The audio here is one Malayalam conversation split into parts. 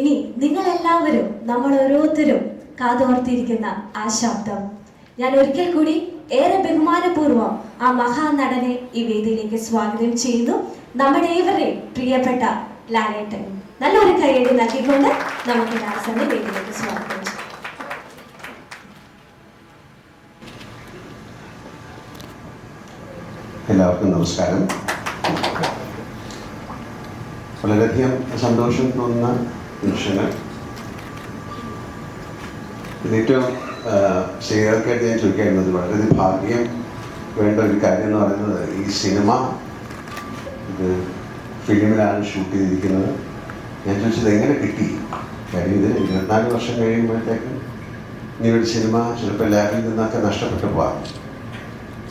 ഇനി നിങ്ങളെല്ലാവരും, നമ്മൾ ഓരോരുത്തരും കാതോർത്തിരിക്കുന്ന ആ ശബ്ദം ഞാൻ ഒരിക്കൽ കൂടി ഏറെ ബഹുമാനപൂർവ്വം ആ മഹാനടനെ ഈ വേദിയിലേക്ക് സ്വാഗതം ചെയ്യുന്നു. നമ്മുടെ ഏവരെയും പ്രിയപ്പെട്ട ലാലേട്ടൻ. നല്ലൊരു കൈയ്യടി നൽകിക്കൊണ്ട് നമുക്ക് ദാസനെ വേദിയിലേക്ക് സ്വാഗതം ചെയ്യാം. എല്ലാവർക്കും നമസ്കാരം. വളരെയധികം സന്തോഷം തോന്നുന്ന നിമിഷങ്ങൾ. ഏറ്റവും സ്ത്രീകൾക്കായിട്ട് ഞാൻ ചോദിക്കാറുള്ളത്, വളരെയധികം ഭാഗ്യം വേണ്ട ഒരു കാര്യം എന്ന് പറയുന്നത്, ഈ സിനിമ ഇത് ഫിലിമിലാണ് ഷൂട്ട് ചെയ്തിരിക്കുന്നത്. ഞാൻ ചോദിച്ചത് എങ്ങനെ കിട്ടി? കാര്യം ഇത് 24 വർഷം കഴിയുമ്പോഴത്തേക്കും ഇനി ഒരു സിനിമ ചിലപ്പോൾ ലാബിൽ നിന്നൊക്കെ നഷ്ടപ്പെട്ടു പോകാം.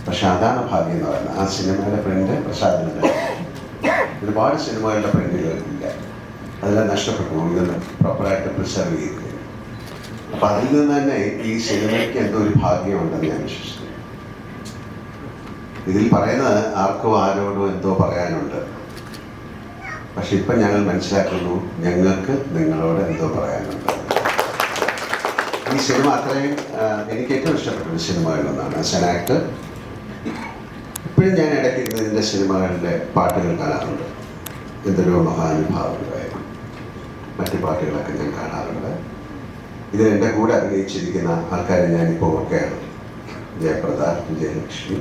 പക്ഷെ അതാണ് ഭാഗ്യം എന്ന് പറയുന്നത്. ആ സിനിമയുടെ പ്രിന്റ് പ്രസാദനുണ്ട്. ഒരുപാട് സിനിമകളുടെ പ്രിന്റുകളില്ല, അതെല്ലാം നഷ്ടപ്പെട്ടു പോകും. ഇതൊന്ന് പ്രോപ്പറായിട്ട് പ്രിസർവ് ചെയ്തിരിക്കുന്നു. അപ്പം അതിൽ നിന്ന് തന്നെ ഈ സിനിമയ്ക്ക് എന്തോ ഒരു ഭാഗ്യമുണ്ടെന്ന് ഞാൻ വിശ്വസിക്കുന്നു. ഇതിൽ പറയുന്നത് ആർക്കോ ആരോടോ എന്തോ പറയാനുണ്ട്. പക്ഷെ ഇപ്പം ഞങ്ങൾ മനസ്സിലാക്കുന്നു, ഞങ്ങൾക്ക് നിങ്ങളോട് എന്തോ പറയാനുണ്ട്. ഈ സിനിമ അത്രയും എനിക്ക് ഏറ്റവും ഇഷ്ടപ്പെട്ട ഒരു സിനിമകളിലൊന്നാണ്. ആസ് ആൻ ആക്ടർ ഇപ്പോഴും ഞാൻ ഇടയ്ക്ക് ഇതിൻ്റെ സിനിമകളിലെ പാട്ടുകൾ കാണാറുണ്ട്. എന്തൊരു മഹാനുഭാവങ്ങളായാലും മറ്റു പാട്ടുകളൊക്കെ ഞാൻ കാണാറുണ്ട്. ഇതിൽ എൻ്റെ കൂടെ അഭിനയിച്ചിരിക്കുന്ന ആൾക്കാരെ ഞാനിപ്പോൾ ഓർക്കുകയാണ്. ജയപ്രദ, വിജയലക്ഷ്മി,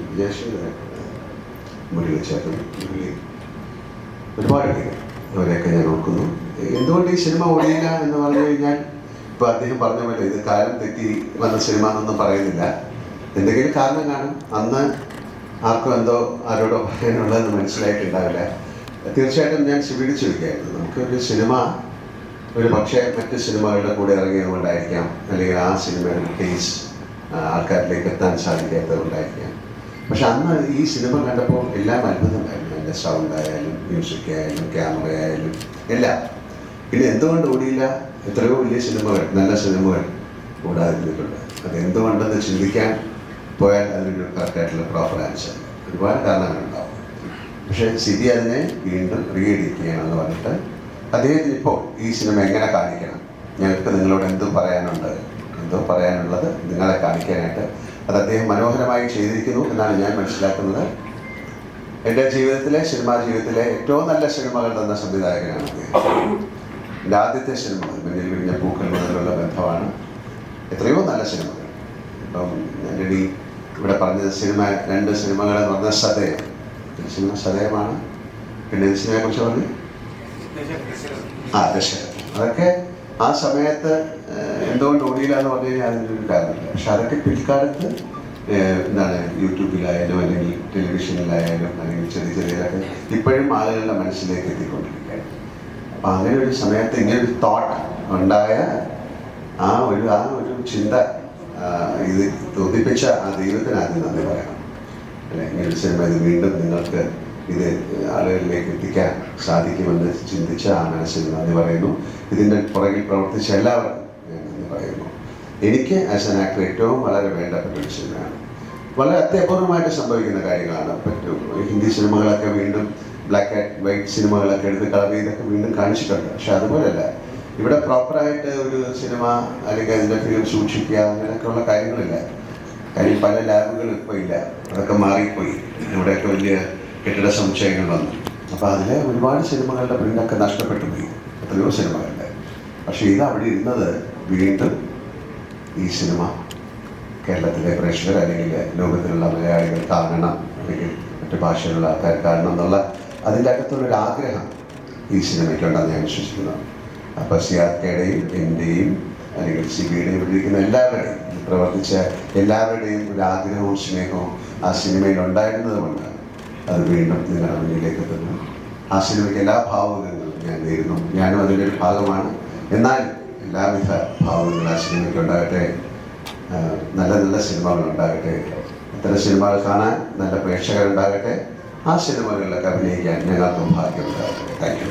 മുരളിച്ചേട്ടൻ, ഒരുപാട് പേര്, അവരെയൊക്കെ ഞാൻ ഓർക്കുന്നു. എന്തുകൊണ്ട് ഈ സിനിമ ഓടിയില്ല എന്ന് പറഞ്ഞു കഴിഞ്ഞാൽ, ഇപ്പോൾ അദ്ദേഹം പറഞ്ഞ പോലെ ഇത് കാലം തെറ്റി വന്ന സിനിമ എന്നൊന്നും പറയുന്നില്ല. എന്തെങ്കിലും കാരണം കാണും. അന്ന് ആർക്കും എന്തോ ആരോടോ പറയാനുള്ളതെന്ന് മനസ്സിലായിട്ടുണ്ടാവില്ല. തീർച്ചയായിട്ടും ഞാൻ പിടിച്ചു വയ്ക്കായിരുന്നു. നമുക്കൊരു സിനിമ ഒരു പക്ഷേ മറ്റ് സിനിമകളുടെ കൂടെ ഇറങ്ങിയതുകൊണ്ടായിരിക്കാം, അല്ലെങ്കിൽ ആ സിനിമയുടെ ടേസ്റ്റ് ആൾക്കാരിലേക്ക് എത്താൻ സാധിക്കാത്തതുകൊണ്ടായിരിക്കാം. പക്ഷെ അന്ന് ഈ സിനിമ കണ്ടപ്പോൾ എല്ലാം അത്ഭുതമായിരുന്നു. അതിൻ്റെ സൗണ്ട് ആയാലും മ്യൂസിക് ആയാലും ക്യാമറ ആയാലും എല്ലാം. പിന്നെ എന്തുകൊണ്ട് ഓടിയില്ല? എത്രയോ വലിയ സിനിമകൾ, നല്ല സിനിമകൾ ഓടാതിരുന്നിട്ടുണ്ട്. അതെന്തുകൊണ്ടെന്ന് ചിന്തിക്കാൻ പോയാൽ അതിനൊരു കറക്റ്റായിട്ടുള്ള പ്രോപ്പർ ആൻസർ. ഒരുപാട് കാരണങ്ങളുണ്ടാവും. പക്ഷേ സിബി അതിനെ വീണ്ടും റീഎഡിറ്റ് ചെയ്യണമെന്ന് പറഞ്ഞിട്ട് അദ്ദേഹത്തിന് ഇപ്പോൾ ഈ സിനിമ എങ്ങനെ കാണിക്കണം, ഞങ്ങൾക്ക് നിങ്ങളോട് എന്തും പറയാനുണ്ട്, എന്തോ പറയാനുള്ളത് നിങ്ങളെ കാണിക്കാനായിട്ട് അത് അദ്ദേഹം മനോഹരമായി ചെയ്തിരിക്കുന്നു എന്നാണ് ഞാൻ മനസ്സിലാക്കുന്നത്. എൻ്റെ ജീവിതത്തിലെ, സിനിമാ ജീവിതത്തിലെ ഏറ്റവും നല്ല സിനിമകൾ തന്ന സംവിധായകനാണ് അദ്ദേഹം. എൻ്റെ ആദ്യത്തെ സിനിമകൾ മുന്നിൽ വിരിഞ്ഞ പൂക്കൾ മുതലുള്ള ബന്ധമാണ്. എത്രയോ നല്ല സിനിമകൾ. ഇപ്പം എൻ്റെ ഇവിടെ പറഞ്ഞത് സിനിമ, 2 സിനിമകളെന്ന് പറഞ്ഞാൽ സദയം, സിനിമ സദയമാണ്. പിന്നെ സിനിമയെ കുറിച്ച് പറഞ്ഞു ദശരഥം. അതൊക്കെ ആ സമയത്ത് എന്തുകൊണ്ട് ഓടിയില്ല എന്ന് പറഞ്ഞു കഴിഞ്ഞാൽ അതിനൊരു കാരണമില്ല. പക്ഷെ അതൊക്കെ പിൽക്കാലത്ത് എന്താണ് യൂട്യൂബിലായാലും അല്ലെങ്കിൽ ടെലിവിഷനിലായാലും അല്ലെങ്കിൽ ചെറിയ ചെറിയതൊക്കെ ഇപ്പോഴും ആളുകളുടെ മനസ്സിലേക്ക് എത്തിക്കൊണ്ടിരിക്കുകയാണ്. അപ്പം അങ്ങനെ ഒരു സമയത്ത് ഇങ്ങനൊരു തോട്ട് ഉണ്ടായ ആ ഒരു ചിന്ത ഇത് തോന്നിപ്പിച്ച ആ ദൈവത്തിന് ആദ്യം നന്ദി പറയണം. അല്ലെ, ഇങ്ങനെ സിനിമ ഇത് വീണ്ടും നിങ്ങൾക്ക് ഇത് ആളുകളിലേക്ക് എത്തിക്കാൻ സാധിക്കുമെന്ന് ചിന്തിച്ച ആ മനസ്സിന് നന്ദി പറയുന്നു. ഇതിൻ്റെ പുറകിൽ പ്രവർത്തിച്ച എല്ലാവർക്കും ഞാൻ നന്ദി പറയുന്നു. എനിക്ക് ആസ് ആൻ ആക്ടർ ഏറ്റവും വളരെ വേണ്ടപ്പെട്ട ഒരു സിനിമയാണ്. വളരെ അത്യപൂർവമായിട്ട് സംഭവിക്കുന്ന കാര്യങ്ങളാണ്. ഹിന്ദി സിനിമകളൊക്കെ വീണ്ടും ബ്ലാക്ക് ആൻഡ് വൈറ്റ് സിനിമകളൊക്കെ എടുത്ത് കളർ ചെയ്തൊക്കെ വീണ്ടും കാണിച്ചിട്ടുണ്ട്. പക്ഷെ അതുപോലെയല്ല, ഇവിടെ പ്രോപ്പറായിട്ട് ഒരു സിനിമ അല്ലെങ്കിൽ അതിൻ്റെ ഫിലിം സൂക്ഷിക്കുക അങ്ങനെയൊക്കെയുള്ള കാര്യങ്ങളില്ല. കാര്യം പല ലാബുകളും ഇപ്പോൾ ഇല്ല, അതൊക്കെ മാറിപ്പോയി. ഇവിടെയൊക്കെ വലിയ കെട്ടിട സമുച്ചയങ്ങൾ വന്നു. അപ്പോൾ അതിലെ ഒരുപാട് സിനിമകളുടെ പ്രിൻ്റൊക്കെ നഷ്ടപ്പെട്ടു പോയി, എത്രയോ സിനിമകളുടെ. പക്ഷേ ഇത് അവിടെ ഇരുന്നത് വീണ്ടും ഈ സിനിമ കേരളത്തിലെ പ്രേക്ഷകർ അല്ലെങ്കിൽ ലോകത്തിലുള്ള മലയാളികൾ കാണണം, അല്ലെങ്കിൽ മറ്റു ഭാഷയിലുള്ള ആൾക്കാർ കാണണം എന്നുള്ള അതിൻ്റെ അകത്തുള്ളൊരു ആഗ്രഹം ഈ സിനിമയ്ക്കുണ്ടെന്ന് ഞാൻ വിശ്വസിക്കുന്നു. അപ്പോൾ സിയാർക്കയുടെയും എൻ്റെയും അല്ലെങ്കിൽ സിബിയുടെയും ഇവിടെ ഇരിക്കുന്ന എല്ലാവരുടെയും പ്രവർത്തിച്ച എല്ലാവരുടെയും ഒരു ആഗ്രഹവും സ്നേഹവും ആ സിനിമയിൽ ഉണ്ടായിരുന്നത് കൊണ്ടാണ് അത് വീണ്ടും നിങ്ങളുടെ മുന്നിലേക്ക് എത്തുന്നു. ആ സിനിമയ്ക്ക് എല്ലാ ഭാവുകങ്ങളും ഞാൻ നേരുന്നു. ഞാനും അതിൻ്റെ ഒരു ഭാഗമാണ്. എന്നാൽ എല്ലാവിധ ഭാവുകളും ആ സിനിമയ്ക്ക് ഉണ്ടാകട്ടെ. നല്ല നല്ല സിനിമകൾ ഉണ്ടാകട്ടെ. ഇത്തരം സിനിമകൾ കാണാൻ നല്ല പ്രേക്ഷകരുണ്ടാകട്ടെ. ആ സിനിമകളിലൊക്കെ അഭിനയിക്കാൻ ഞങ്ങൾക്കും ഭാഗ്യമുണ്ടാകട്ടെ. Thank you.